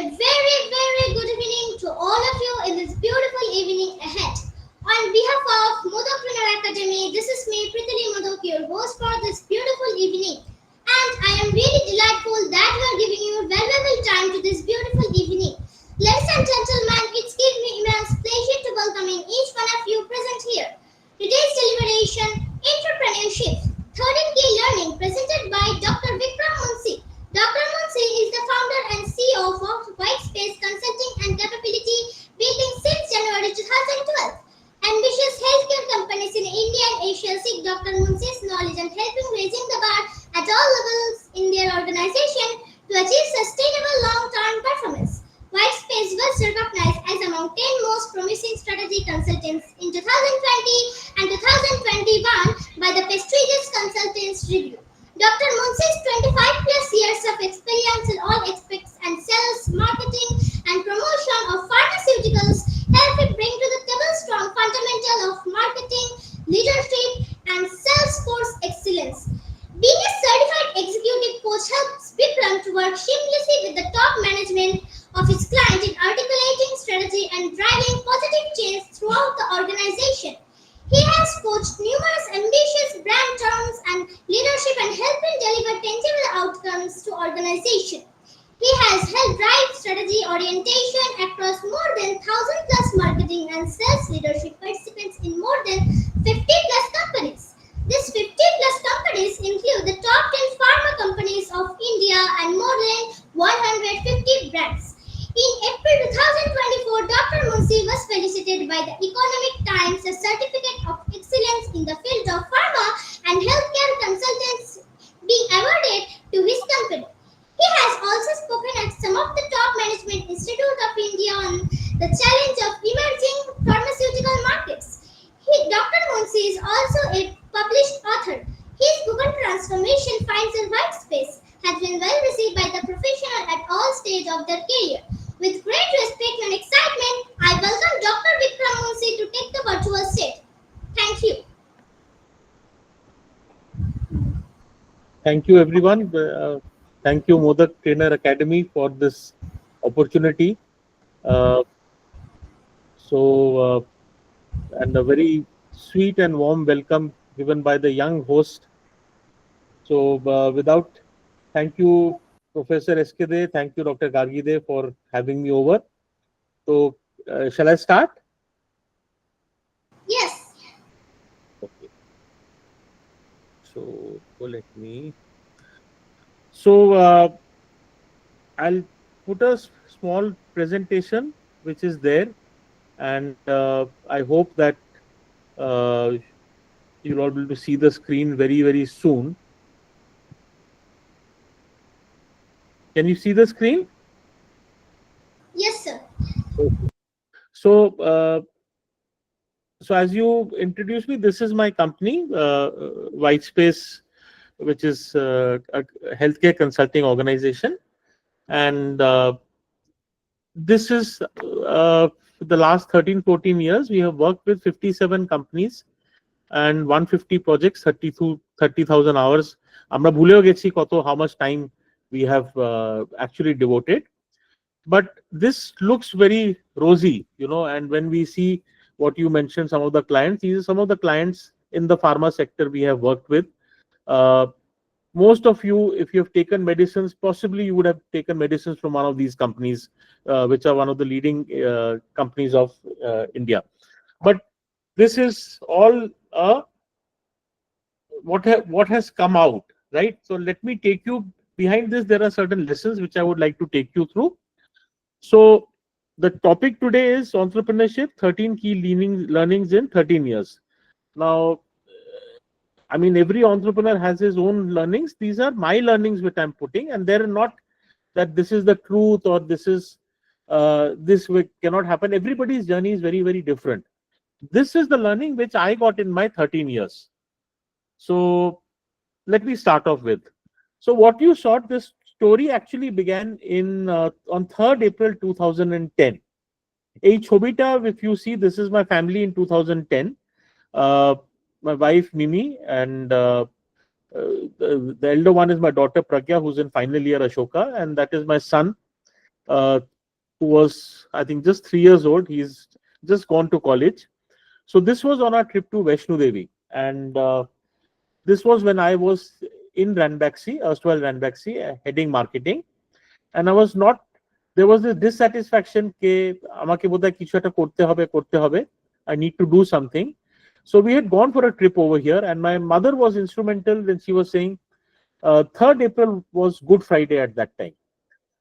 very good evening to all of you in this beautiful evening ahead. On behalf of Modak Academy, this is me, Pritili, your host for this beautiful evening. And I am really delightful that we are giving you valuable time to this beautiful evening. Ladies and gentlemen, it's gives me immense pleasure to welcoming each one of you present here. Today's deliberation, Entrepreneurship, 13 key learning presented by Dr. Vikram Munshi. Dr. Munshi is the founder and CEO of WhiteSpace Consulting and Capability Building since January 2012. Ambitious healthcare companies in India and Asia seek Dr. Munshi's knowledge and helping raising the bar at all levels in their organization to achieve sustainable long-term performance. WhiteSpace was recognized as among 10 most promising strategy consultants in 2020 and 2021 by the prestigious Consultants Review. Dr. Munshi's 25 plus years of experience in all aspects and sales, marketing, and promotion of pharmaceuticals help him bring to the table strong fundamental of marketing, leadership, and sales force excellence. Being a certified executive coach helps Vikram to work seamlessly with the top management of his client in articulating strategy and driving positive change throughout the organization. He has coached numerous ambitious brand terms and leadership and helped them deliver tangible outcomes to organization. He has helped drive strategy orientation across more than 1,000 plus marketing and sales leadership participants in more than 50 plus companies. These 50 plus companies include the top 10 pharma companies of India and more than 150 brands. In April 2024, Dr. Munshi was felicitated by the Economic Times a certificate of excellence in the field of pharma and healthcare consultants being awarded to his company. He has also spoken at some of the top management institutes of India on the challenge of emerging pharmaceutical markets. Dr. Munshi is also a published author. His book on transformation finds in WhiteSpace has been well received by the professional at all stages of their career. With great respect and excitement, I welcome Dr. Vikram Munshi to take the virtual stage. Thank you. Thank you, everyone. Thank you, Modak Trainer Academy, for this opportunity. And a very sweet and warm welcome given by the young host. So, thank you, Professor Eskide. Thank you, Dr. Gargide, for having me over. So, shall I start? Yes. Okay. So, let me. So, I'll put a small presentation which is there, and I hope that you'll all be able to see the screen very soon. Can you see the screen? Yes, sir. Okay. So, so as you introduced me, this is my company, WhiteSpace, which is a healthcare consulting organization, and this is the last 13-14 years we have worked with 57 companies and 150 projects, 30,000 hours. Amra bhuleo gechi koto how much time we have actually devoted, but this looks very rosy, and when we see what you mentioned, some of the clients, these are some of the clients in the pharma sector we have worked with. Most of you, if you have taken medicines, possibly you would have taken medicines from one of these companies, which are one of the leading companies of India. But this is all what has come out, right? So let me take you behind this. There are certain lessons which I would like to take you through. So the topic today is entrepreneurship, 13 key learnings in 13 years. Now, I mean, every entrepreneur has his own learnings. These are my learnings which I'm putting, and they're not that this is the truth or this is this cannot happen. Everybody's journey is very different. This is the learning which I got in my 13 years. So let me start off with. So what you saw, this story actually began in on 3rd April 2010. Chobita, if you see, this is my family in 2010. My wife Mimi, and the elder one is my daughter Pragya, who's in final year Ashoka, and that is my son uh, who was, I think, just 3 years old. He's just gone to college. So this was on our trip to Vaishno Devi, and this was when I was in Ranbaxy, erstwhile Ranbaxy, heading marketing, and I was not. There was this dissatisfaction ke amake bodhai kichu ekta korte hobe. I need to do something. So we had gone for a trip over here, and my mother was instrumental when she was saying 3rd April was Good Friday at that time.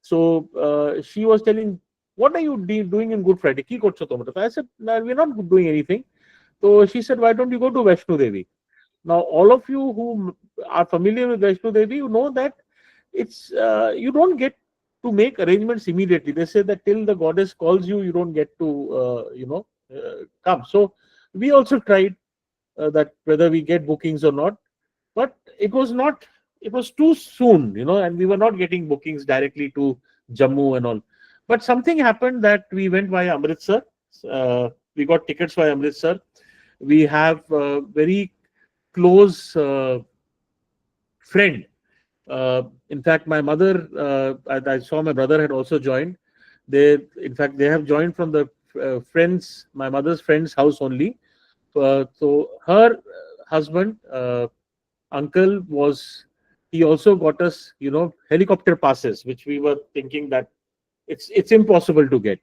So she was telling, "What are you doing in Good Friday? Ki korcho tomra?" I said, "No, we're not doing anything." So she said, "Why don't you go to Vaishno Devi?" Now, all of you who are familiar with Vaishno Devi, you know that it's you don't get to make arrangements immediately. They say that till the goddess calls you, you don't get to come. So we also tried that whether we get bookings or not, but it was not. It was too soon, and we were not getting bookings directly to Jammu and all. But something happened that we went via Amritsar. We got tickets via Amritsar. We have very close friend. In fact, my mother, I saw my brother had also joined. In fact, they have joined from the my mother's friend's house only. So her husband, uncle was, he also got us, helicopter passes, which we were thinking that it's impossible to get.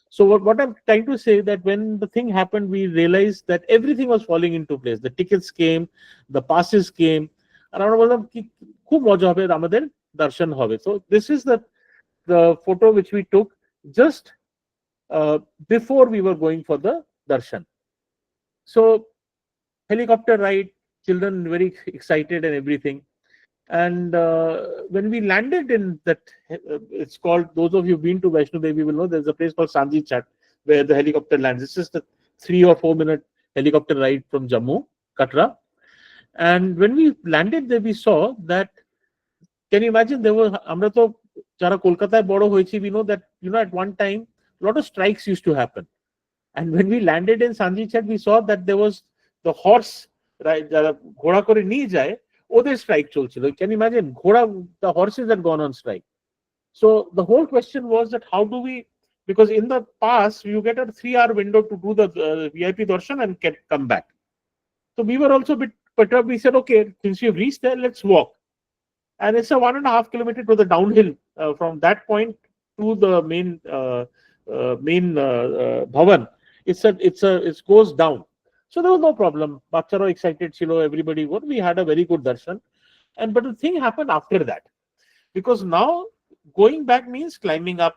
So what I'm trying to say, that when the thing happened, we realized that everything was falling into place. The tickets came, the passes came, and I was like, "Khub moja hobe, amader darshan hobe." So this is the photo which we took just before we were going for the darshan. So helicopter ride, children very excited and everything. And when we landed in that, it's called, those of you who've been to Vaishno Devi will know, there's a place called Sanji Chat where the helicopter lands. It's just a 3 or 4 minute helicopter ride from Jammu, Katra. And when we landed there, we saw that, can you imagine, there were, আমরা তো যারা কলকাতায় বড় হয়েছি, we know that, at one time, a lot of strikes used to happen. And when we landed in Sanji Chat, we saw that there was the horse, right, যারা ঘোড়া করে নিয়ে যায়, ওদের strike চলছিল. Can you imagine? The horses had gone on strike. So the whole question was that how do we, because in the past you get a 3 hour window to do the VIP darshan and come back. So we were also a bit perturbed. We said, okay, since we've reached there, let's walk. And it's a 1.5 kilometer to the downhill from that point to the main bhavan. It goes down. So there was no problem. Bachcharo excited, chilo, everybody. We had a very good darshan. But the thing happened after that, because now going back means climbing up,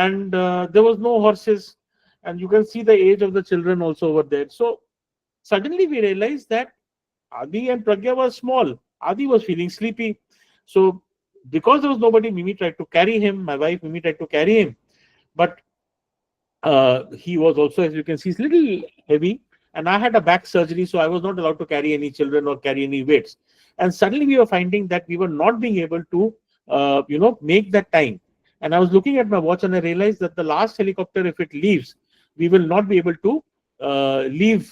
and there was no horses, and you can see the age of the children also over there. So suddenly we realized that Adi and Pragya were small. Adi was feeling sleepy. So because there was nobody, Mimi tried to carry him. My wife, Mimi, tried to carry him. But he was also, as you can see, is little heavy. And I had a back surgery, so I was not allowed to carry any children or carry any weights. And suddenly we were finding that we were not being able to, make that time. And I was looking at my watch and I realized that the last helicopter, if it leaves, we will not be able to reach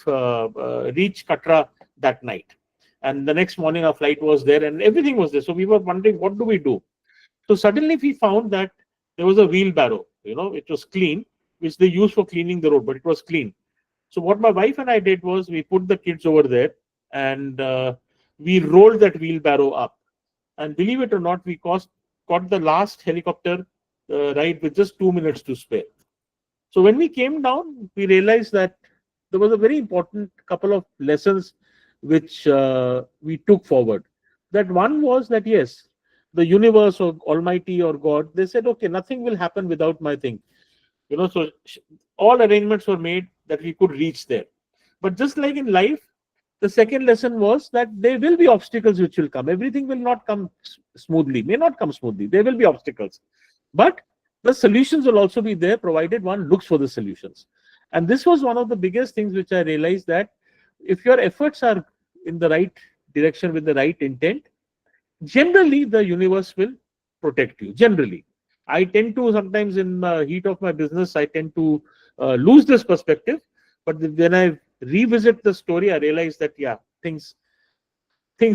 Katra that night. And the next morning our flight was there and everything was there. So we were wondering, what do we do? So suddenly we found that there was a wheelbarrow, it was clean, which they use for cleaning the road, but it was clean. So what my wife and I did was we put the kids over there and we rolled that wheelbarrow up. And believe it or not, we caught the last helicopter ride with just 2 minutes to spare. So when we came down, we realized that there was a very important couple of lessons which we took forward. That one was that, yes, the universe or Almighty or God, they said, okay, nothing will happen without my thing. So all arrangements were made that we could reach there. But just like in life, the second lesson was that there will be obstacles which will come. Everything will not come smoothly, may not come smoothly. There will be obstacles. But the solutions will also be there, provided one looks for the solutions. And this was one of the biggest things which I realized, that if your efforts are in the right direction with the right intent, generally the universe will protect you. Generally. I tend to sometimes, in the heat of my business, I tend to lose this perspective. But when I revisit the story, I realize that, yeah, things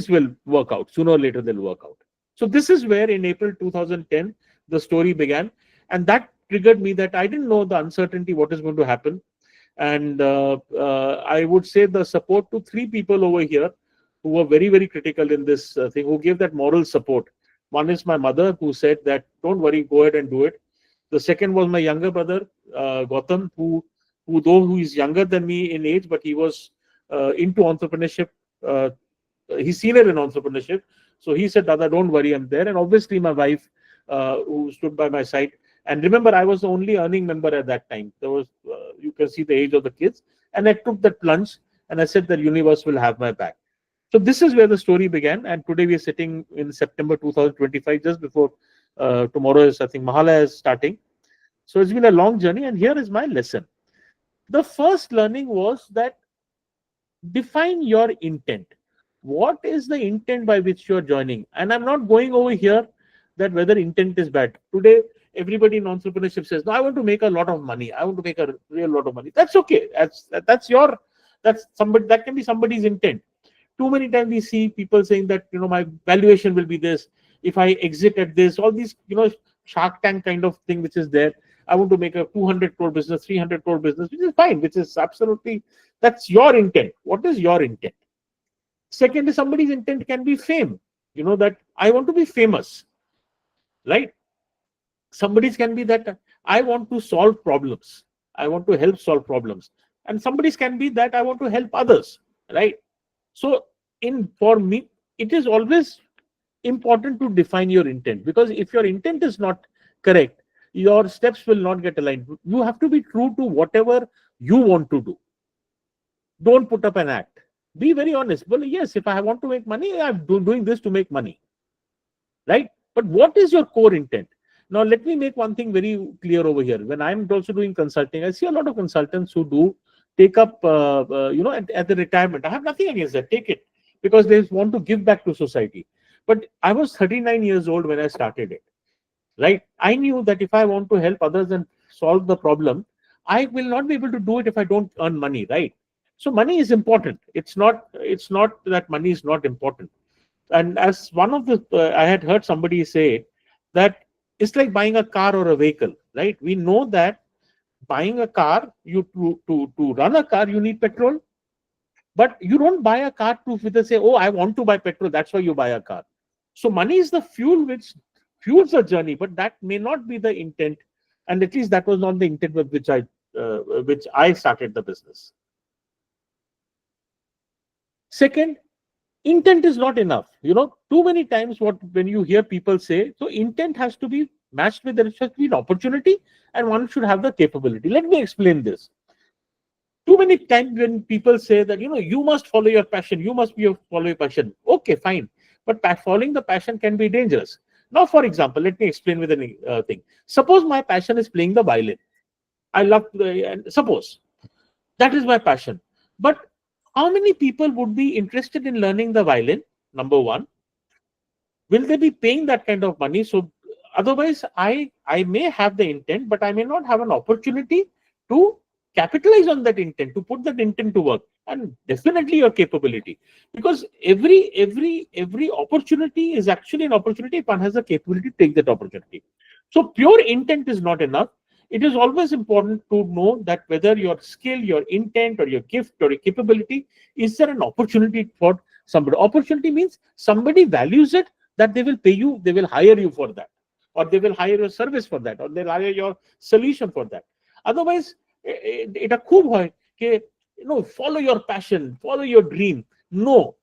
will work out. Sooner or later, they'll work out. So this is where in April 2010, the story began. And that triggered me that I didn't know the uncertainty, what is going to happen. And I would say the support to three people over here who were very, very critical in this thing, who gave that moral support. One is my mother, who said that don't worry, go ahead and do it. The second was my younger brother, Gautam, who is younger than me in age, but he was into entrepreneurship. Uh, he's senior in entrepreneurship. So he said, Dada, don't worry, I'm there. And obviously my wife, who stood by my side. And remember, I was the only earning member at that time. There was, you can see the age of the kids. And I took that plunge and I said the universe will have my back. So this is where the story began. And today we are sitting in September 2025, just before tomorrow is, I think, Mahala is starting. So it's been a long journey. And here is my lesson. The first learning was that define your intent. What is the intent by which you are joining? And I'm not going over here that whether intent is bad. Today, everybody in entrepreneurship says, no, I want to make a lot of money. I want to make a real lot of money. That's okay. That's somebody, that can be somebody's intent. Too many times we see people saying that, my valuation will be this. If I exit at this, all these, Shark Tank kind of thing, which is there. I want to make a 200 crore business, 300 crore business, which is fine, which is absolutely, that's your intent. What is your intent? Second is somebody's intent can be fame. That I want to be famous, right? Somebody's can be that I want to solve problems. I want to help solve problems. And somebody's can be that I want to help others, right? So for me, it is always important to define your intent, because if your intent is not correct, your steps will not get aligned. You have to be true to whatever you want to do. Don't put up an act. Be very honest. Well, yes, if I want to make money, I'm doing this to make money, right? But what is your core intent? Now, let me make one thing very clear over here. When I'm also doing consulting, I see a lot of consultants who do take up, at the retirement. I have nothing against that. Take it, because they want to give back to society. But I was 39 years old when I started it, right? I knew that if I want to help others and solve the problem, I will not be able to do it if I don't earn money, right? So money is important. It's not that money is not important. And as one of the, I had heard somebody say that it's like buying a car or a vehicle, right? We know that buying a car, to run a car, you need petrol, but you don't buy a car to say, oh, I want to buy petrol. That's why you buy a car. So money is the fuel which fuels the journey, but that may not be the intent. And at least that was not the intent with which I started the business. Second, intent is not enough. Too many times when you hear people say, so intent has to be matched with, there has to be an opportunity and one should have the capability. Let me explain this. Too many times when people say that, you must follow your passion, you must follow your passion. Okay, fine. But following the passion can be dangerous. Now, for example, let me explain with a thing. Suppose my passion is playing the violin. I love, suppose that is my passion. But how many people would be interested in learning the violin? Number one, will they be paying that kind of money? So otherwise, I may have the intent, but I may not have an opportunity to capitalize on that intent, to put that intent to work. And definitely your capability, because every opportunity is actually an opportunity if one has the capability to take that opportunity. So pure intent is not enough. It is always important to know that whether your skill, your intent, or your gift, or your capability, is there an opportunity for somebody? Opportunity means somebody values it, that they will pay you, they will hire you for that, or they will hire your service for that, or they'll hire your solution for that. Otherwise, it खूब है कि follow your passion, follow your dream. No.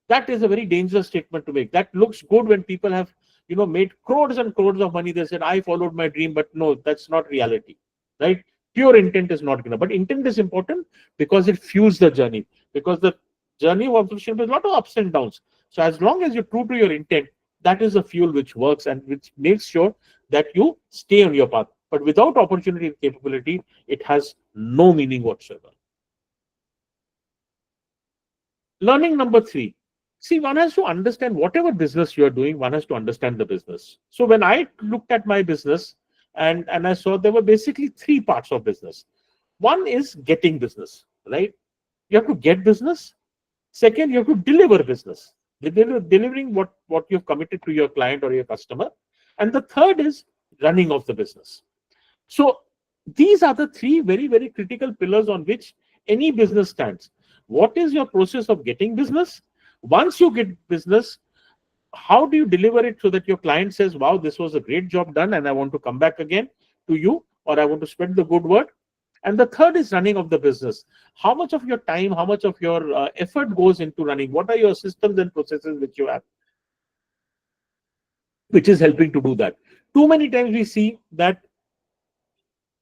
That is a very dangerous statement to make. That looks good when people have made crores and crores of money. They said, I followed my dream, but no, that's not reality, right? Pure intent is not enough. But intent is important because it fuels the journey. Because the journey of entrepreneurship is a lot of ups and downs. So as long as you're true to your intent, that is the fuel which works and which makes sure that you stay on your path. But without opportunity and capability, it has no meaning whatsoever. Learning number 3. See, one has to understand whatever business you are doing, one has to understand the business. So when I looked at my business and I saw there were basically 3 parts of business. One is getting business, right? You have to get business. Second, you have to deliver business, delivering what you've committed to your client or your customer. And the third is running of the business. So these are the three very, very critical pillars on which any business stands. What is your process of getting business? Once you get business, how do you deliver it so that your client says, wow, this was a great job done and I want to come back again to you, or I want to spread the good word? And the third is running of the business. How much of your time, how much of your effort goes into running? What are your systems and processes which you have, which is helping to do that? Too many times we see that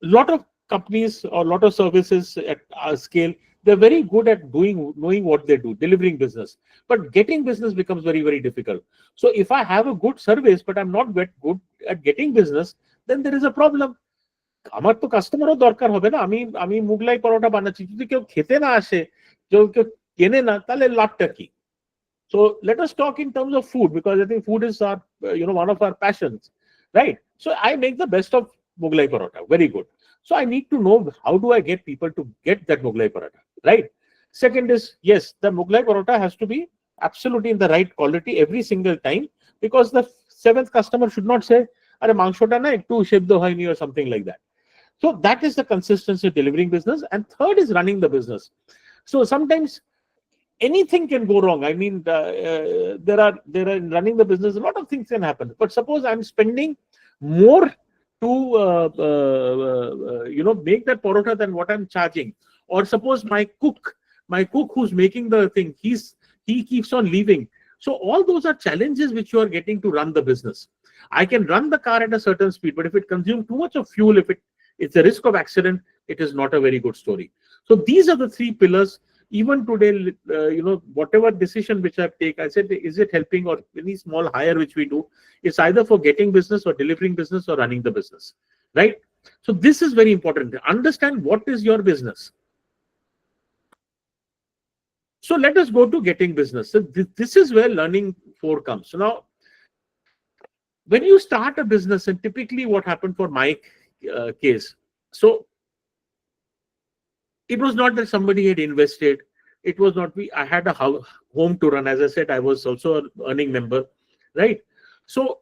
a lot of companies or a lot of services at our scale, they're very good at knowing what they do, delivering business. But getting business becomes very, very difficult. So if I have a good service, but I'm not good at getting business, then there is a problem. আমার তো কাস্টমারও দরকার হবে না, আমি আমি মুগলাই পরোটা বানাচ্ছি, যদি কেউ খেতে না আসে, কেউ কেনে না, তাহলে লাভটা কি? So let us talk in terms of food, because I think food is our one of our passions, right? So I make the best of Mughlai parota, very good. So I need to know, how do I get people to get that Mughlai parota, right? Second is, yes, the Mughlai parota has to be absolutely in the right quality every single time, because the seventh customer should not say, "Are mangshota na ekটু সেদ্ধ হয়নি" or something like that. So that is the consistency of delivering business. And third is running the business. So sometimes anything can go wrong. I mean, there are in running the business, a lot of things can happen. But suppose I'm spending more to make that parota than what I'm charging, or suppose my cook who's making the thing, he keeps on leaving. So all those are challenges which you are getting to run the business. I can run the car at a certain speed, but if it consumes too much of fuel, if it's a risk of accident, it is not a very good story. So these are the three pillars. Even today, whatever decision which I take, I said, is it helping, or any small hire which we do, it's either for getting business or delivering business or running the business, right? So this is very important. Understand what is your business. So let us go to getting business. So this is where learning 4 comes. So now, when you start a business, and typically what happened for my case, so it was not that somebody had invested. It was not I had a home to run. As I said, I was also an earning member, right? So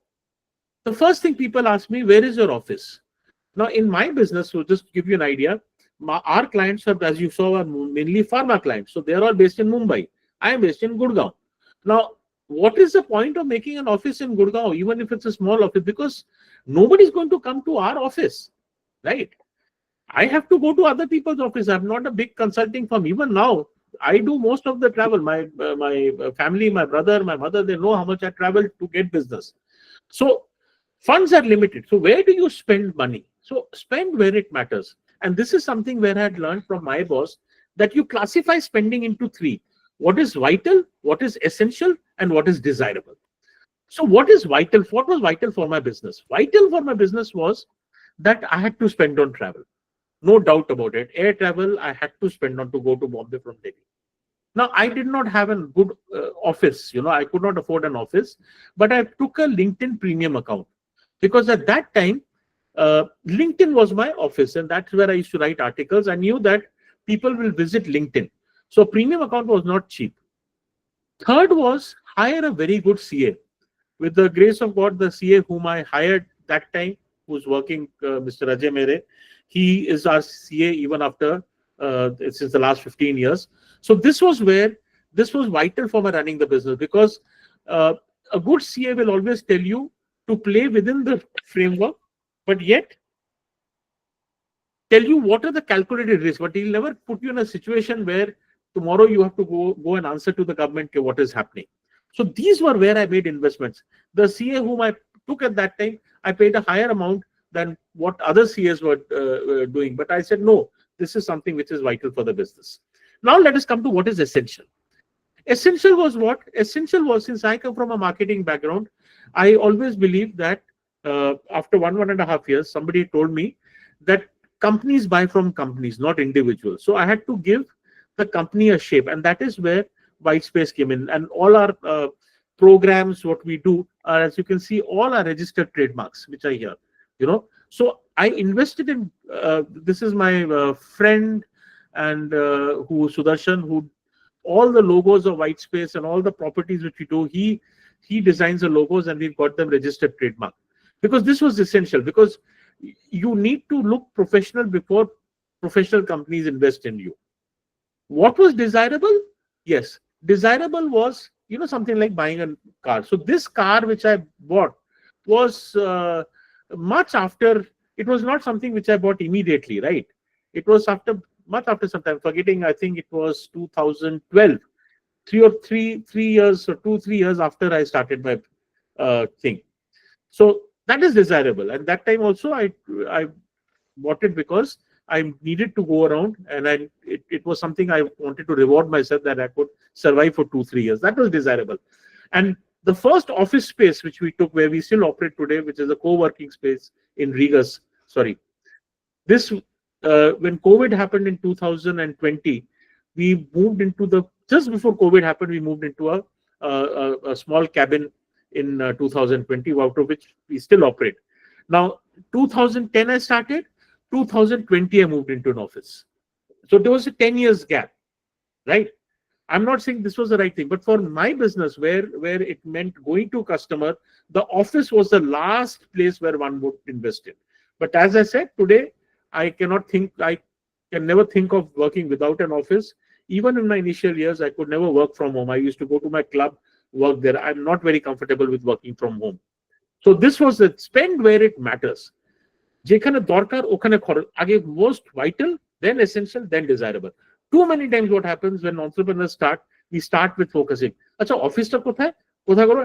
the first thing people ask me, where is your office? Now in my business, so just to give you an idea, our clients are, as you saw, are mainly pharma clients. So they are all based in Mumbai. I am based in Gurgaon. Now, what is the point of making an office in Gurgaon, even if it's a small office? Because nobody is going to come to our office, right? I have to go to other people's office. I'm not a big consulting firm. Even now, I do most of the travel. My family, my brother, my mother, they know how much I travel to get business. So funds are limited. So where do you spend money? So spend where it matters. And this is something where I had learned from my boss, that you classify spending into 3. What is vital, what is essential, and what is desirable. So what is vital? What was vital for my business? Vital for my business was that I had to spend on travel. No doubt about it. Air travel, I had to spend on to go to Bombay from Delhi. Now, I did not have a good office. I could not afford an office, but I took a LinkedIn premium account, because at that time, LinkedIn was my office, and that's where I used to write articles. I knew that people will visit LinkedIn. So premium account was not cheap. Third was hire a very good CA. With the grace of God, the CA whom I hired that time, who's working, Mr. Ajay Mere, he is our CA even after since the last 15 years. So this was vital for my running the business, because a good CA will always tell you to play within the framework, but yet tell you what are the calculated risks. But he'll never put you in a situation where tomorrow you have to go and answer to the government what is happening. So these were where I made investments. The CA whom I took at that time, I paid a higher amount than what other CAs were doing. But I said, no, this is something which is vital for the business. Now let us come to what is essential. Essential was what? Essential was, since I come from a marketing background, I always believed that after 1.5 years, somebody told me that companies buy from companies, not individuals. So I had to give the company a shape, and that is where WhiteSpace came in. And all our programs, what we do, are, as you can see, all are registered trademarks, which are here. So I invested in this is my friend, and who Sudarshan, who all the logos of WhiteSpace and all the properties which we do, he designs the logos, and we've got them registered trademark. because this was essential, because you need to look professional before professional companies invest in you. What was desirable? Yes, desirable was, something like buying a car. So this car which I bought was much after. It was not something which I bought immediately, right? It was after, much after some time. Forgetting, I think it was 2012, 3 years or 2 3 years after I started my thing. So that is desirable. And that time also, I bought it because I needed to go around, and it was something I wanted to reward myself, that I could survive for 2 3 years. That was desirable. And the first office space which we took, where we still operate today, which is a co-working space in Rigas. Sorry, this when COVID happened in 2020, we moved into the just before COVID happened, we moved into a small cabin in 2020, out of which we still operate. Now, 2010 I started, 2020 I moved into an office. So there was a 10 years gap, right? I'm not saying this was the right thing, but for my business, where it meant going to customer, the office was the last place where one would invest in. But as I said, today I can never think of working without an office. Even in my initial years, I could never work from home. I used to go to my club, work there. I'm not very comfortable with working from home. So this was the spend where it matters. যেখানে দরকার ওখানে খরচ, আগে most vital, then essential, then desirable. Too many times what happens when entrepreneurs start, we start with focusing. আচ্ছা অফিসটা কোথায় কোথায় করবো,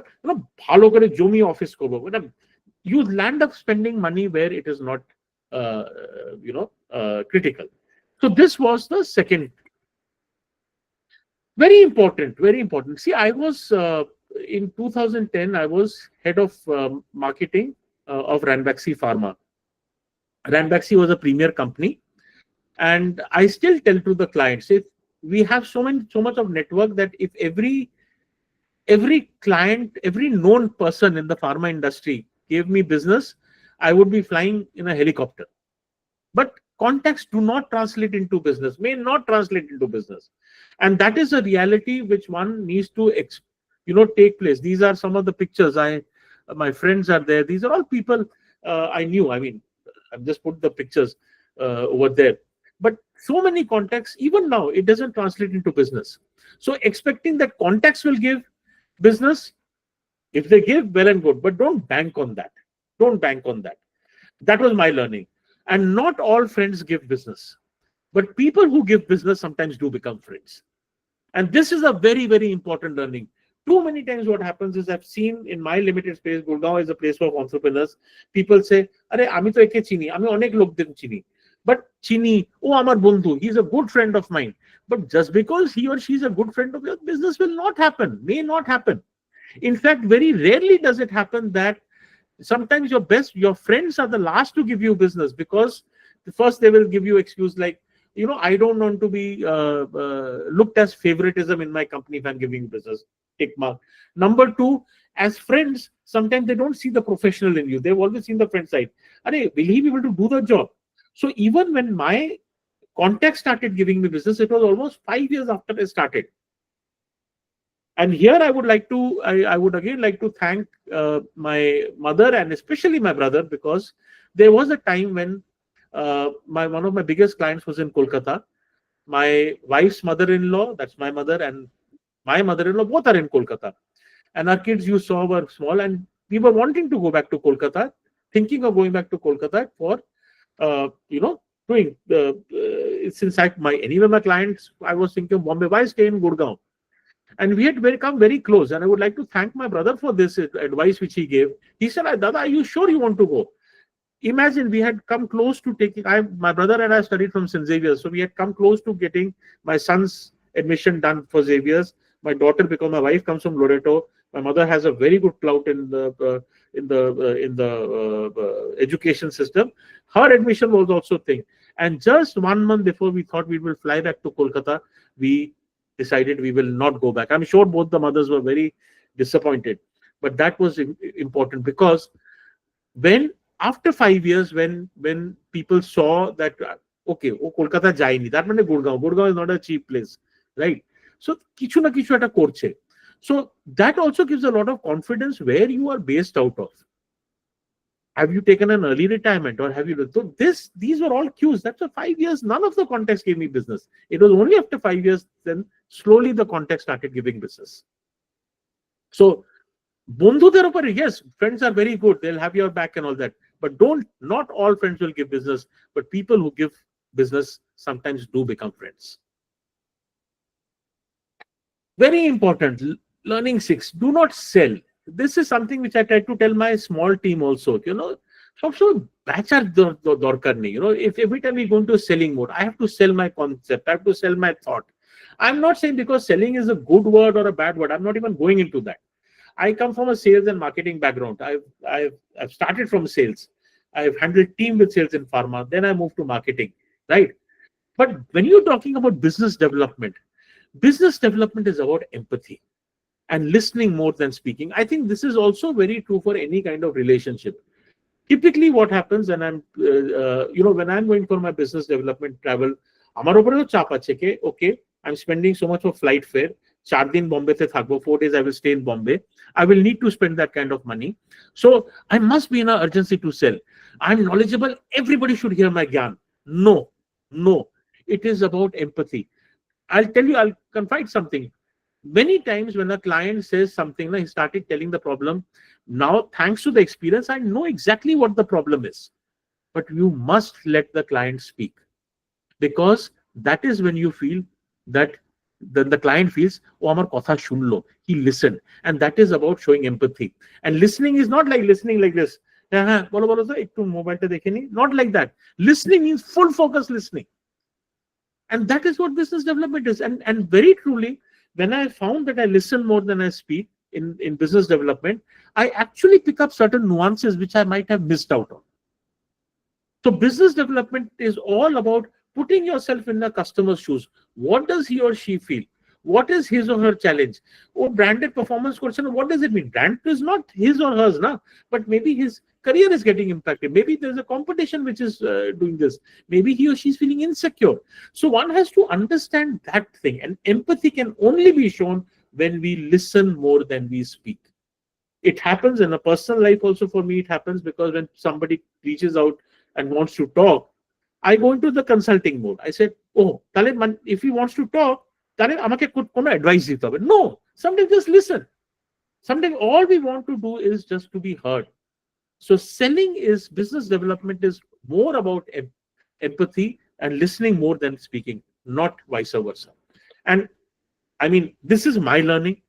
ভালো করে জমি অফিস করবো, you land up spending money where it is not critical. So this was the second. Very important, very important. See, I was in 2010, I was head of marketing of Ranbaxy Pharma. Ranbaxy was a premier company, and I still tell to the clients, if we have so much of network, that if every client, every known person in the pharma industry gave me business, I would be flying in a helicopter. But contacts do not translate into business, may not translate into business. And that is a reality which one needs to take place. These are some of the pictures. My friends are there. These are all people I knew. I mean, I've just put the pictures over there. But so many contacts, even now, it doesn't translate into business. So expecting that contacts will give business, if they give, well and good, but don't bank on that. Don't bank on that. That was my learning. And not all friends give business, but people who give business sometimes do become friends. And this is a very, very important learning. Too many times what happens is, I've seen in my limited space, Gurgaon is a place for entrepreneurs. People say, "Are, ami to eke chini, ami onek lokden chini." But chini, oh, amar bondhu, he's a good friend of mine. But just because he or she is a good friend of yours, business will not happen, may not happen. In fact, very rarely does it happen that sometimes your friends are the last to give you business, because first they will give you excuse like, I don't want to be looked as favoritism in my company if I'm giving business. Tick mark. Number two, as friends, sometimes they don't see the professional in you. They've always seen the friend side. Are, will he be able to do the job? So even when my contact started giving me business, it was almost 5 years after I started. And here I would again like to thank my mother, and especially my brother, because there was a time when one of my biggest clients was in Kolkata. My wife's mother-in-law, that's my mother, and my mother-in-law, both are in Kolkata. And our kids you saw were small, and we were wanting to go back to Kolkata, thinking of going back to Kolkata for, doing, since anyway my clients, I was thinking of Bombay, why stay in Gurgaon? And we had become very close. And I would like to thank my brother for this advice which he gave. He said, Dada, are you sure you want to go? Imagine, we had come close to taking, my brother and I studied from St. Xavier's. So we had come close to getting my son's admission done for Xavier's. My daughter, because my wife comes from Loreto, my mother has a very good clout in the education system. Her admission was also a thing. And just 1 month before we thought we will fly back to Kolkata, we decided we will not go back. I'm sure both the mothers were very disappointed, but that was important, because when after 5 years, when people saw that, okay, Kolkata jaini, that means Gurgaon is not a cheap place, right? So kichu na kichu eta korche. So that also gives a lot of confidence where you are based out of. Have you taken an early retirement, or have you? So these were all cues. That's for 5 years. None of the context gave me business. It was only after 5 years then slowly the context started giving business. So বন্ধুদের উপরে, yes, friends are very good. They'll have your back and all that. But not all friends will give business. But people who give business sometimes do become friends. Very important. Learning 6. Do not sell. This is something which I try to tell my small team also. সবসময় বেচার দরকার নেই. If every time we go into a selling mode, I have to sell my concept, I have to sell my thought. I'm not saying because selling is a good word or a bad word. I'm not even going into that. I come from a sales and marketing background. I've started from sales. I've handled team with sales in pharma. Then I moved to marketing, right? But when you're talking about business development is about empathy and listening more than speaking. I think this is also very true for any kind of relationship. Typically what happens, and when I'm going for my business development travel, আমার উপরেও চাপ আছে কে, okay, I'm spending so much of flight fare, 4 দিন বোম্বেতে থাকবো, 4 days I will stay in Bombay, I will need to spend that kind of money, so I must be in an urgency to sell. I'm knowledgeable, everybody should hear my gyan. No, it is about empathy. I'll tell you, I'll confide something. Many times when a client says something, he started telling the problem. Now, thanks to the experience, I know exactly what the problem is. But you must let the client speak. Because that is when you feel that then the client feels, oh, amar kotha shunlo. He listened. And that is about showing empathy. And listening is not like listening like this. Not like that. Listening means full focus listening. And that is what business development is. And very truly, when I found that I listen more than I speak in business development, I actually pick up certain nuances which I might have missed out on. So business development is all about putting yourself in the customer's shoes. What does he or she feel? What is his or her challenge? Oh, branded performance question, what does it mean? Brand is not his or hers, but maybe his career is getting impacted. Maybe there's a competition which is doing this. Maybe he or she is feeling insecure. So one has to understand that thing. And empathy can only be shown when we listen more than we speak. It happens in a personal life also. For me, it happens because when somebody reaches out and wants to talk, I go into the consulting mode. I said, oh, if he wants to talk, advice. No, sometimes just listen. Sometimes all we want to do is just to be heard. So business development is more about empathy and listening more than speaking, not vice versa. And I mean, this is my learning.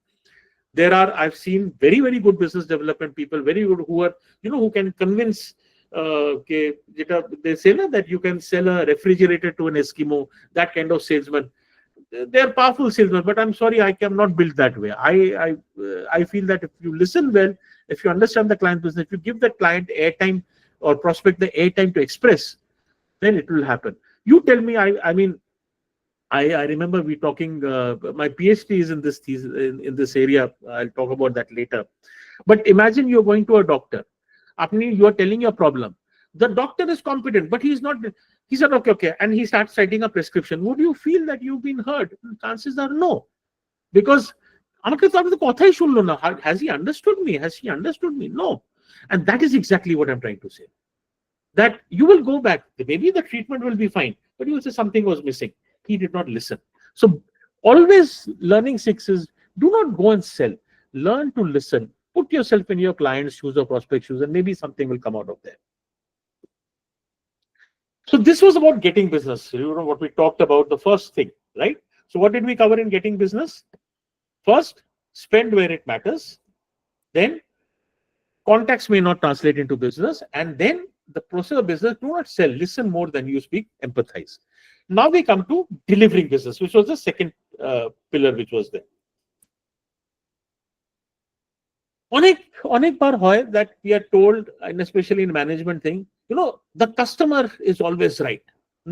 I've seen very, very good business development people, very good, who can convince, they say that you can sell a refrigerator to an Eskimo, that kind of salesman. They're powerful salesmen, but I'm sorry, I cannot build that way. I feel that if you listen well, if you understand the client business, if you give the client airtime or prospect the airtime to express, then it will happen. You tell me, I remember we talking, my PhD is in this thesis, in this area. I'll talk about that later. But imagine you're going to a doctor. You are telling your problem. The doctor is competent, but he's not. He said, okay. And he starts writing a prescription. Would you feel that you've been heard? Chances are no. Because has he understood me? Has she understood me? No. And that is exactly what I'm trying to say. That you will go back. Maybe the treatment will be fine, but you will say something was missing. He did not listen. So always learning 6 is, do not go and sell. Learn to listen. Put yourself in your client's shoes or prospect shoes, and maybe something will come out of there. So this was about getting business. What we talked about, the first thing, right? So what did we cover in getting business? First, spend where it matters. Then contacts may not translate into business. And then the process of business, do not sell. Listen more than you speak. Empathize. Now we come to delivering business, which was the second pillar which was there. অনেকবার হয় that we are told, and especially in management thing, the customer is always right.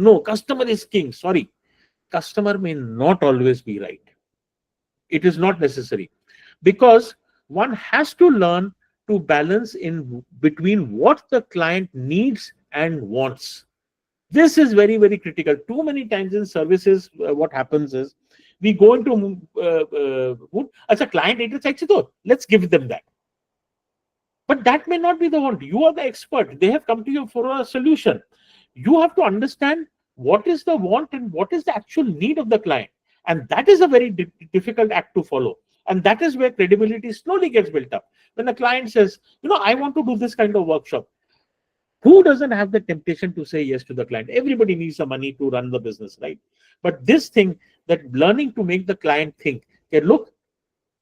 No, customer is king. Sorry, customer may not always be right. It is not necessary, because one has to learn to balance in between what the client needs and wants. This is very, very critical. Too many times in services, what happens is we go into as a client, let's give them that. But that may not be the want. You are the expert. They have come to you for a solution. You have to understand what is the want and what is the actual need of the client. And that is a very difficult act to follow. And that is where credibility slowly gets built up. When a client says, I want to do this kind of workshop, who doesn't have the temptation to say yes to the client? Everybody needs the money to run the business, right? But this thing, that learning to make the client think, okay, look,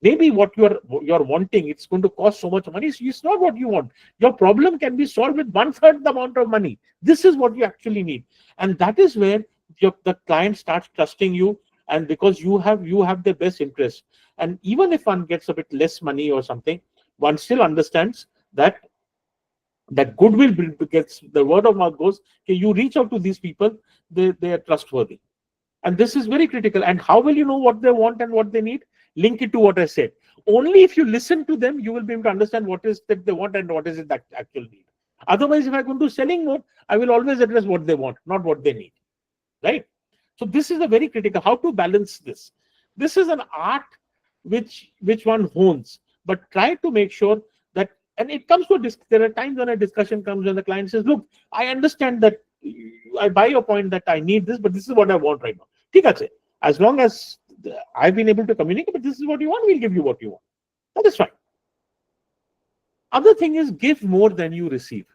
maybe what you're wanting, it's going to cost so much money. It's not what you want. Your problem can be solved with 1/3 the amount of money. This is what you actually need. And that is where the client starts trusting you, and because you have their best interest. And even if one gets a bit less money or something, one still understands that goodwill gets, the word of mouth goes, okay, you reach out to these people, they are trustworthy. And this is very critical. And how will you know what they want and what they need? Link it to what I said. Only if you listen to them, you will be able to understand what is that they want and what is it that actually need. Otherwise, if I go into selling mode, I will always address what they want, not what they need. Right? So this is a very critical, how to balance this. This is an art which one hones, but try to make sure that, and it comes to this, there are times when a discussion comes when the client says, look, I understand that, I buy your point that I need this, but this is what I want right now. ठीक है, as long as I've been able to communicate, but this is what you want, we'll give you what you want. That is fine. Other thing is, give more than you receive.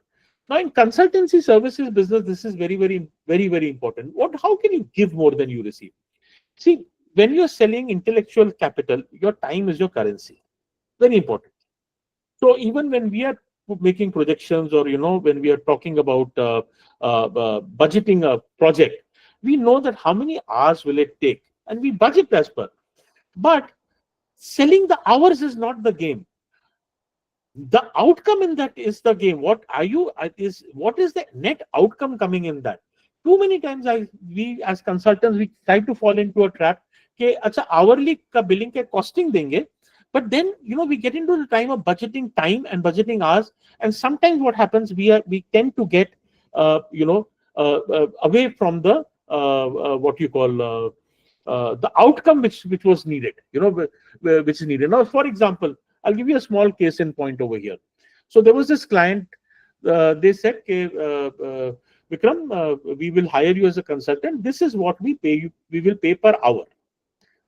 Now, in consultancy services business, this is very, very, very, very important. How can you give more than you receive? See, when you're selling intellectual capital, your time is your currency. Very important. So even when we are making projections, or when we are talking about budgeting a project, we know that how many hours will it take, and we budget as per. But selling the hours is not the game. The outcome in that is the game. What is the net outcome coming in that? Too many times we as consultants, we try to fall into a trap. Okay, acha hourly ka billing ke costing denge, but then we get into the time of budgeting time and budgeting hours, and sometimes what happens, we tend to get away from the what you call the outcome which was needed, which is needed. Now, for example, I'll give you a small case in point over here. So there was this client, they said, Vikram, we will hire you as a consultant. This is what we pay you. We will pay per hour.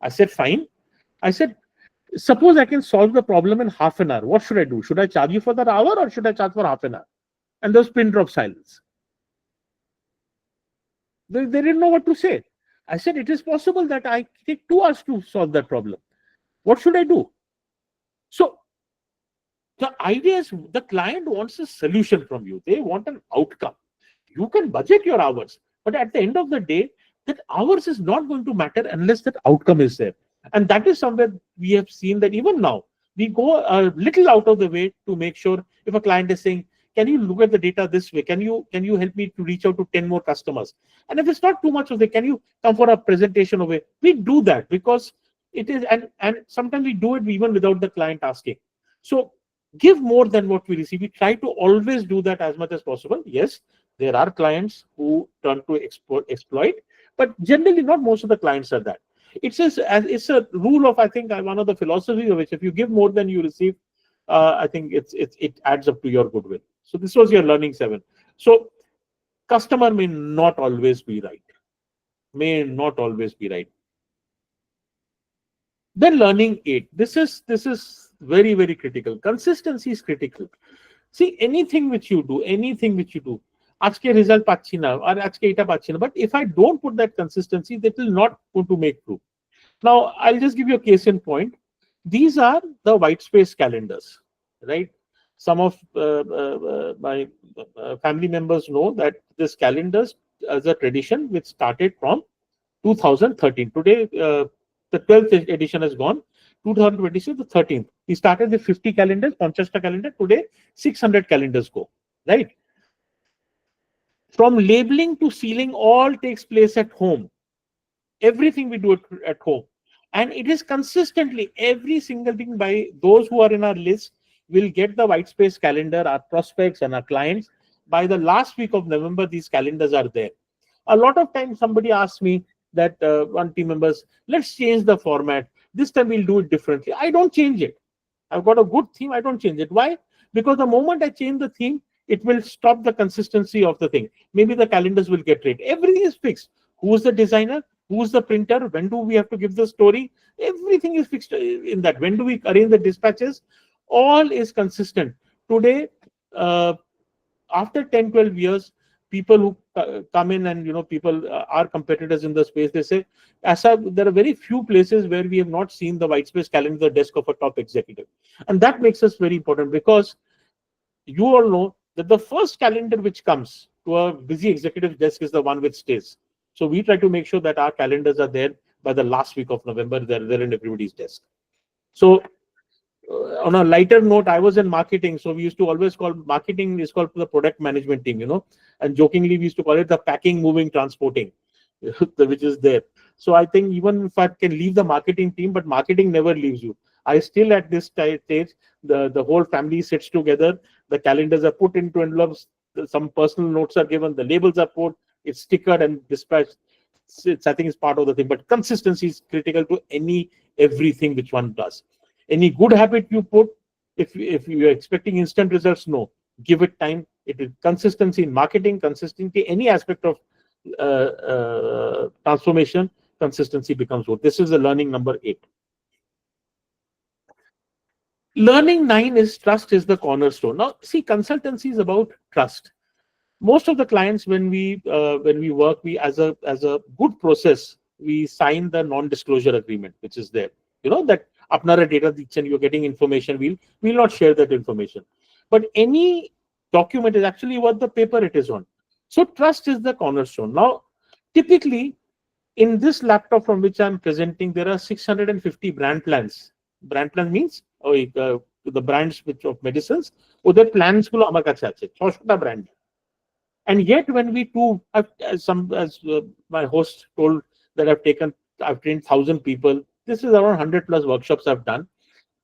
I said, fine. I said, suppose I can solve the problem in half an hour. What should I do? Should I charge you for that hour, or should I charge for half an hour? And there was pin drop silence. They didn't know what to say. I said, it is possible that I take 2 hours to solve that problem. What should I do? So the idea is, the client wants a solution from you. They want an outcome. You can budget your hours, but at the end of the day, that hours is not going to matter unless that outcome is there. And that is somewhere we have seen that even now, we go a little out of the way to make sure, if a client is saying, can you look at the data this way? Can you help me to reach out to 10 more customers? And if it's not too much of it, can you come for a presentation of it? We do that because it is, and sometimes we do it even without the client asking. So give more than what we receive. We try to always do that as much as possible. Yes, there are clients who turn to exploit, but generally not most of the clients are that. It's a rule of, I think, one of the philosophies of which, if you give more than you receive, I think it adds up to your goodwill. So this was your learning 7. So customer may not always be right. Then learning 8. This is very, very critical. Consistency is critical. See, anything which you do, আজকে result পাচ্ছি না, আর আজকে এটা পাচ্ছি না, but if I don't put that consistency, that will not going to make proof. Now, I'll just give you a case in point. These are the WhiteSpace calendars, right? Some of my family members know that this calendars is a tradition which started from 2013. Today, the 12th edition has gone. 2026, the 13th. We started with 50 calendars, 50 calendar. Today, 600 calendars go, right? From labeling to sealing, all takes place at home. Everything we do at home. And it is consistently, every single thing, by those who are in our list will get the WhiteSpace calendar, our prospects and our clients. By the last week of November, these calendars are there. A lot of times somebody asks me that, one team members, let's change the format. This time we'll do it differently. I don't change it. I've got a good theme. I don't change it. Why? because the moment I change the theme, it will stop the consistency of the thing. Maybe the calendars will get late. Everything is fixed. Who's the designer? Who's the printer? When do we have to give the story? Everything is fixed in that. When do we arrange the dispatches? All is consistent. Today, uh, after 10, 12 years, people who come in and, people are competitors in the space, they say, there are very few places where we have not seen the white space calendar desk of a top executive. And that makes us very important, because you all know that the first calendar which comes to a busy executive desk is the one which stays. So we try to make sure that our calendars are there by the last week of November. They're there in everybody's desk. So on a lighter note, I was in marketing, so we used to always call marketing is called the product management team, and jokingly we used to call it the packing, moving, transporting, which is there. So I think even if I can leave the marketing team, but marketing never leaves you. I still at this stage, the whole family sits together, the calendars are put into envelopes, some personal notes are given, the labels are put, it's stickered and dispatched. I think it's part of the thing, but consistency is critical to everything which one does. Any good habit you put, if you're expecting instant results, no, give it time. It is consistency in marketing, consistency, any aspect of transformation, consistency becomes what. This is the learning number 8. Learning 9 is trust is the cornerstone. Now, see, consultancy is about trust. Most of the clients, when we work, we as a good process, we sign the non-disclosure agreement, which is there. That apnara data and you're getting information, we'll not share that information. But any document is actually what the paper it is on. So trust is the cornerstone. Now, typically, in this laptop from which I'm presenting, there are 650 brand plans. Brand plan means the brands which of medicines, other plans gulo amar kache ache 6টা brand. And yet, when we do, as my host told, that I've trained 1,000 people. This is around 100 plus workshops I've done.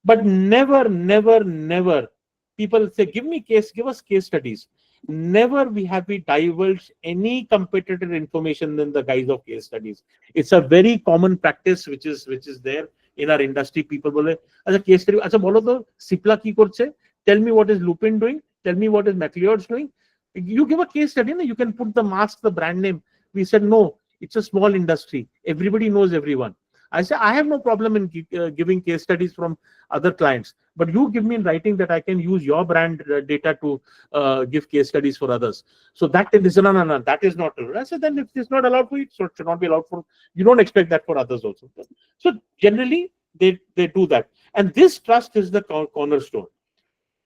But never, never, never, people say, give us case studies. Never have we divulged any competitor information than the guise of case studies. It's a very common practice which is there in our industry. People bole, as a case study, acha bolo to Cipla ki korche, tell me what is Lupin doing, tell me what is McLeod's doing. You give a case study, you can put the mask, the brand name. We said, no, it's a small industry. Everybody knows everyone. I say, I have no problem in giving case studies from other clients, but you give me in writing that I can use your brand data to give case studies for others. So that is, no, that is not allowed. I said, then if it's not allowed for you, so it should not be allowed for, you don't expect that for others also. So generally, they do that. And this trust is the cornerstone.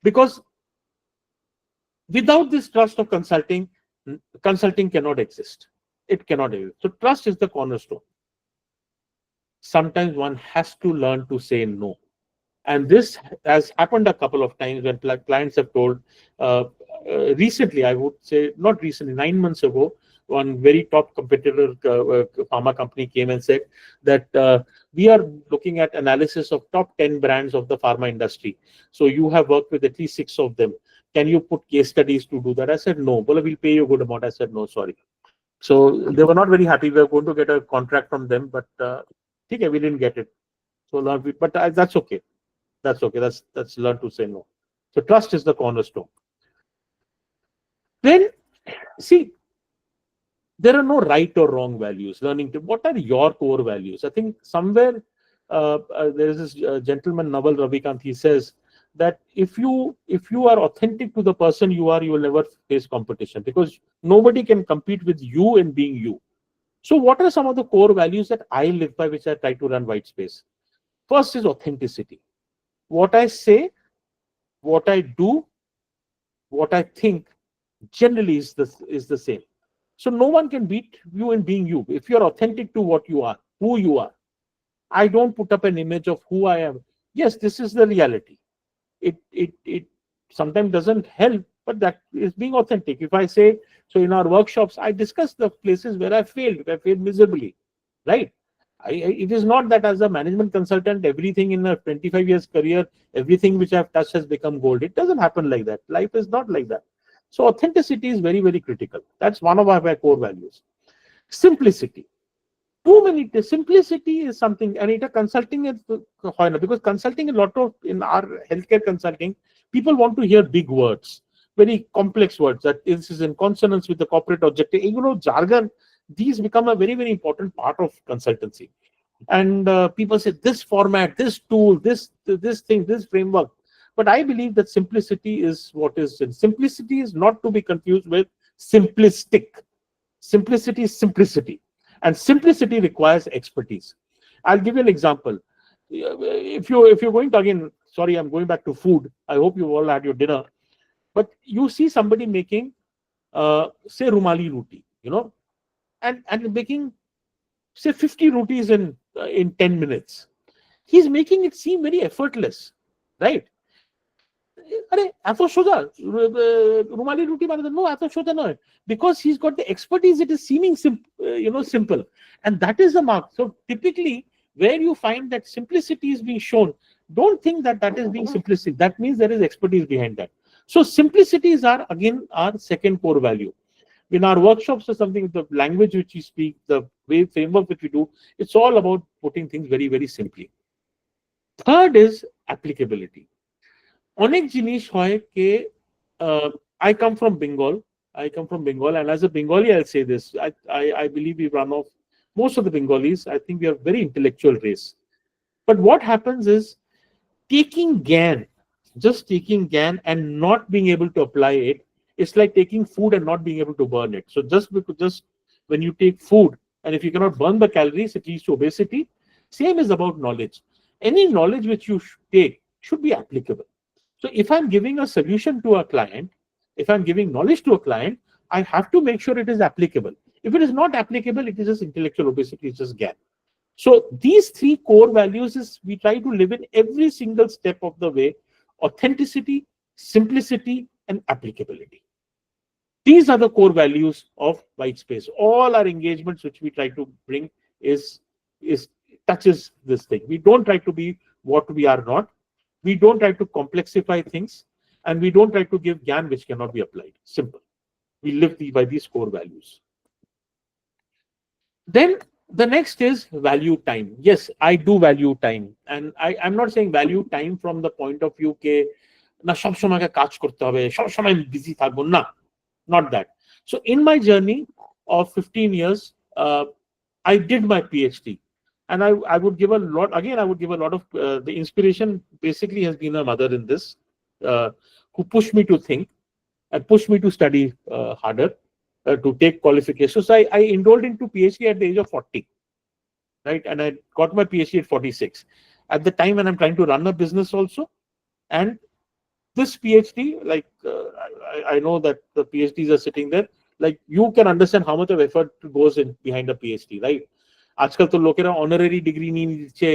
Because without this trust of consulting cannot exist. It cannot exist. So trust is the cornerstone. Sometimes one has to learn to say no. And this has happened a couple of times when clients have told, recently, I would say, not recently, 9 months ago, one very top competitor pharma company came and said that we are looking at analysis of top 10 brands of the pharma industry. So you have worked with at least 6 of them. Can you put case studies to do that? I said, no. Well, we'll pay you a good amount. I said, no, sorry. So they were not very happy. We were going to get a contract from them, but we didn't get it. So, but that's okay. That's okay. That's learn to say no. So trust is the cornerstone. Then, see, there are no right or wrong values. Learning to what are your core values? I think somewhere there is this gentleman, Naval Ravikant. He says that if you are authentic to the person you are, you will never face competition, because nobody can compete with you in being you. So what are some of the core values that I live by, which I try to run WhiteSpace? First is authenticity. What I say, what I do, what I think generally is the same. So no one can beat you in being you. If you're authentic to what you are, who you are. I don't put up an image of who I am. Yes, this is the reality. It sometimes doesn't help, but that is being authentic. If I say, so in our workshops, I discuss the places where I failed miserably, right? It is not that as a management consultant, everything in a 25 years career, everything which I've touched has become gold. It doesn't happen like that. Life is not like that. So authenticity is very, very critical. That's one of our core values. Simplicity. Simplicity is something, and consulting is because consulting a lot of in our healthcare consulting, People want to hear big words, very complex words, that this is in consonance with the corporate objective. Jargon, these become a very, very important part of consultancy. And people say this format, this tool, this thing, this framework. But I believe that simplicity is what is. And simplicity is not to be confused with simplistic. Simplicity is simplicity, and simplicity requires expertise. I'll give you an example. If you're going to, again, sorry, I'm going back to food. I hope you all had your dinner. But you see somebody making, say, rumali roti, and making, say, 50 rotis in 10 minutes. He's making it seem very effortless, right? আরে এত সোজা রুমালি রুটি বানাতে, no, এত সোজা নয়, because he's got the expertise. It is seeming simple, and that is the mark. So typically where you find that simplicity is being shown, don't think that that is being simplistic. That means there is expertise behind that. So simplicity is our second core value. In our workshops or something, the language which we speak, the way framework which we do, it's all about putting things very, very simply. Third is applicability. অনেক জিনিস হয় কে, I come from Bengal, and as a Bengali I'll say this, I believe we run off most of the Bengalis. I think we are a very intellectual race. But what happens is just taking GAN and not being able to apply it, it's like taking food and not being able to burn it. So just when you take food, and if you cannot burn the calories, it leads to obesity. Same is about knowledge. Any knowledge which you take should be applicable. So if I'm giving a solution to a client, if I'm giving knowledge to a client, I have to make sure it is applicable. If it is not applicable, it is just intellectual obesity, it's just GAN. So these three core values is we try to live in every single step of the way: authenticity, simplicity, and applicability. These are the core values of WhiteSpace. All our engagements which we try to bring is touches this thing. We don't try to be what we are not. We don't try to complexify things, and we don't try to give GAN which cannot be applied. Simple. We live by these core values. Then the next is value time. Yes, I do value time, and I'm not saying value time from the point of view ke na sob shomoy kaaj korte hobe, sob shomoy busy thakbo na, not that. So in my journey of 15 years, I did my PhD. And I would give a lot, again, I would give a lot of, the inspiration basically has been a mother in this, who pushed me to think and pushed me to study harder, to take qualifications. So I enrolled into PhD at the age of 40, right? And I got my PhD at 46. At the time when I'm trying to run a business also. And this PhD, like, I know that the PhDs are sitting there, like, you can understand how much of effort goes in behind a PhD, right? আজকাল তো লোকেরা honorary degree নিয়ে নিচ্ছে,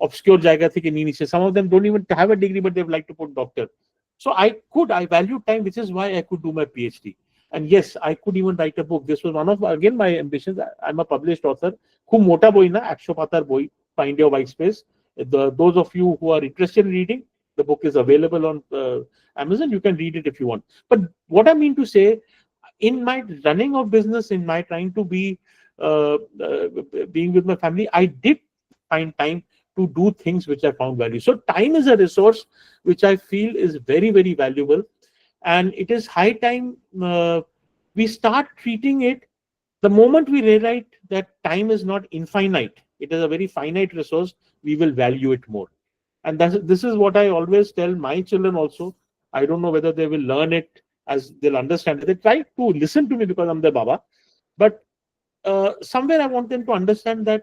obscure জায়গা থেকে নিয়ে নিচ্ছে. Some of them don't even have a degree, but they would like to put doctor. So I value time, which is why I could do my PhD. And yes, I could even write a book. This was one of, again, my ambitions. I'm a published author. খুব মোটা বই না, 100 পাতার বই, Find Your WhiteSpace. Those of you who are interested in reading, the book is available on Amazon. You can read it if you want. But what I mean to say, in my running of business, in my trying to be being with my family, I did find time to do things which I found value. So time is a resource which I feel is very, very valuable, and it is high time we start treating it. The moment we realize that time is not infinite, it is a very finite resource, we will value it more. And this is what I always tell my children also. I don't know whether they will learn it as they'll understand it. They try to listen to me because I'm their baba, but somewhere I want them to understand that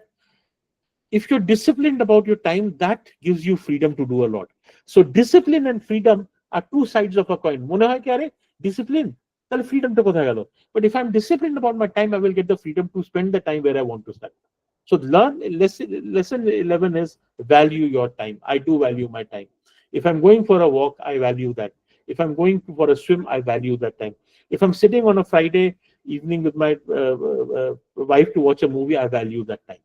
if you're disciplined about your time, that gives you freedom to do a lot. So discipline and freedom are two sides of a coin. Mone hoy ki are discipline, tale freedom to kothay gelo. But if I'm disciplined about my time, I will get the freedom to spend the time where I want to spend. So lesson 11 is value your time. I do value my time. If I'm going for a walk, I value that. If I'm going for a swim, I value that time. If I'm sitting on a Friday evening with my wife to watch a movie, I value that time.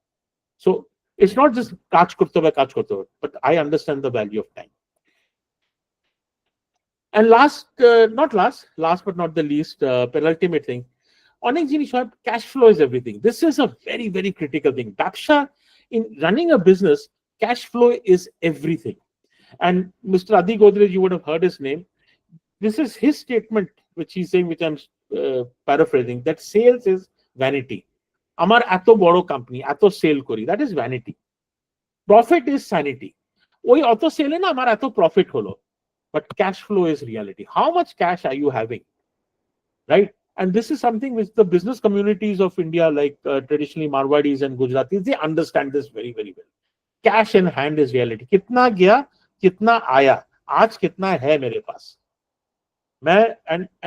So it's not just kaaj korte hobe, but I understand the value of time. And last but not the least, penultimate thing, অনেক জিনিস হয়, cash flow is everything. This is a very, very critical thing. ব্যবসা, in running a business, cash flow is everything. And Mr. Adi Godrej, you would have heard his name. This is his statement, which he's saying, which I'm paraphrasing, that sales is vanity. আমার এত বড় company, এত sell করি, that is vanity. Profit is sanity. ওই অত সেলে না আমার এত প্রফিট হলো, but cash flow is reality. How much cash are you having, right? And this is something which the business communities of India, like traditionally Marwadis and Gujaratis, they understand this very, very well. Cash in hand is reality. कितना गया, कितना आया, आज कितना है मेरे पास.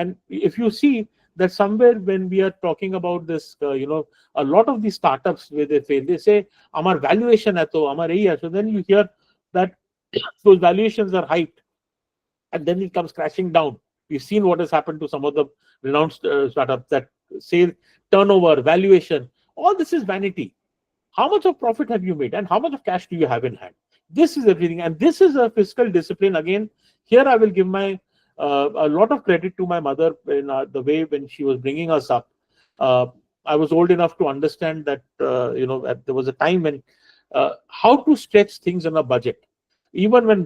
And if you see that somewhere when we are talking about this, a lot of these startups where they fail, they say, "Amar valuation hai to, amar ei hai." So then you hear that those valuations are hyped, and then it comes crashing down. We've seen what has happened to some of the renowned startups, that sales, turnover, valuation, all this is vanity. How much of profit have you made, and how much of cash do you have in hand? This is everything, and this is a fiscal discipline. Again, here I will give my a lot of credit to my mother in the way when she was bringing us up. I was old enough to understand that there was a time when how to stretch things on a budget, even when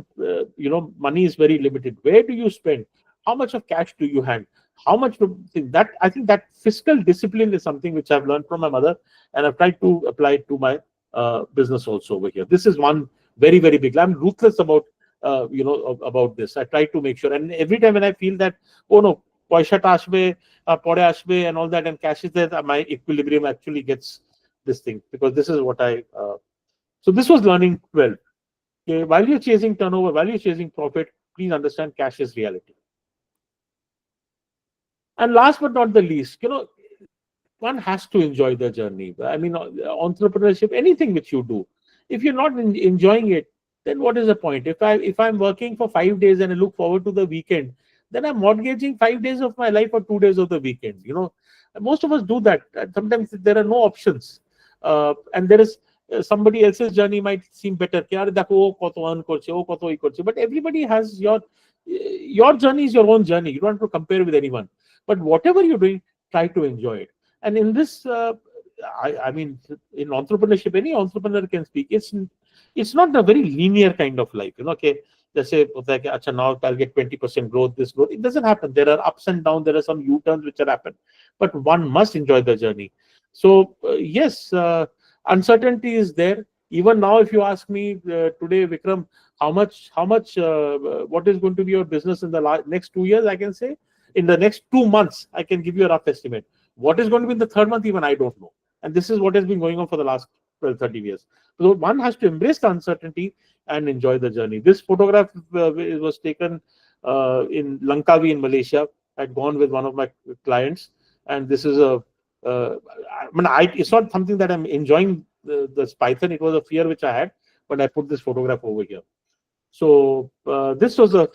money is very limited. Where do you spend? How much of cash do you hand? How much that I think that fiscal discipline is something which I've learned from my mother, and I've tried to apply it to my business also over here. This is one very, very big. I'm ruthless about about this. I try to make sure, and every time when I feel that, oh no, paishata ashbe, pore ashbe, and all that, and cash is there, my equilibrium actually gets this thing, because this is what I. So this was learning 12. Okay, while you're chasing turnover, while you're chasing profit, please understand cash is reality. And last but not the least, one has to enjoy the journey. I mean, entrepreneurship, anything which you do, if you're not enjoying it, then what is the point? If I'm working for 5 days and I look forward to the weekend, then I'm mortgaging 5 days of my life or 2 days of the weekend. Most of us do that. Sometimes there are no options, and there is somebody else's journey might seem better. But everybody has your journey is your own journey. You don't have to compare with anyone. But whatever you're doing, try to enjoy it. And in this, I mean, in entrepreneurship, any entrepreneur can speak. It's not a very linear kind of life. Okay, let's say, now I'll get 20% growth, this growth. It doesn't happen. There are ups and downs. There are some U-turns which are happen. But one must enjoy the journey. So yes, uncertainty is there. Even now, if you ask me today, Vikram, how much, what is going to be your business in the next 2 years? I can say in the next 2 months, I can give you a rough estimate. What is going to be in the third month, even I don't know. And this is what has been going on for the last 12, 13 years. So one has to embrace the uncertainty and enjoy the journey. This photograph was taken in Langkawi in Malaysia. I'd gone with one of my clients, and this is it's not something that I'm enjoying this python. It was a fear which I had, but I put this photograph over here. So this was the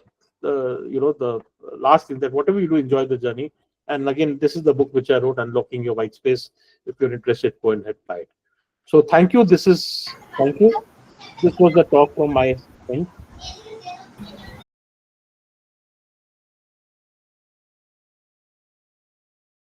last thing, that whatever you do, enjoy the journey. And again, this is the book which I wrote, Unlocking Your White Space. If you're interested, go ahead and buy it. So thank you. This was the talk from my end.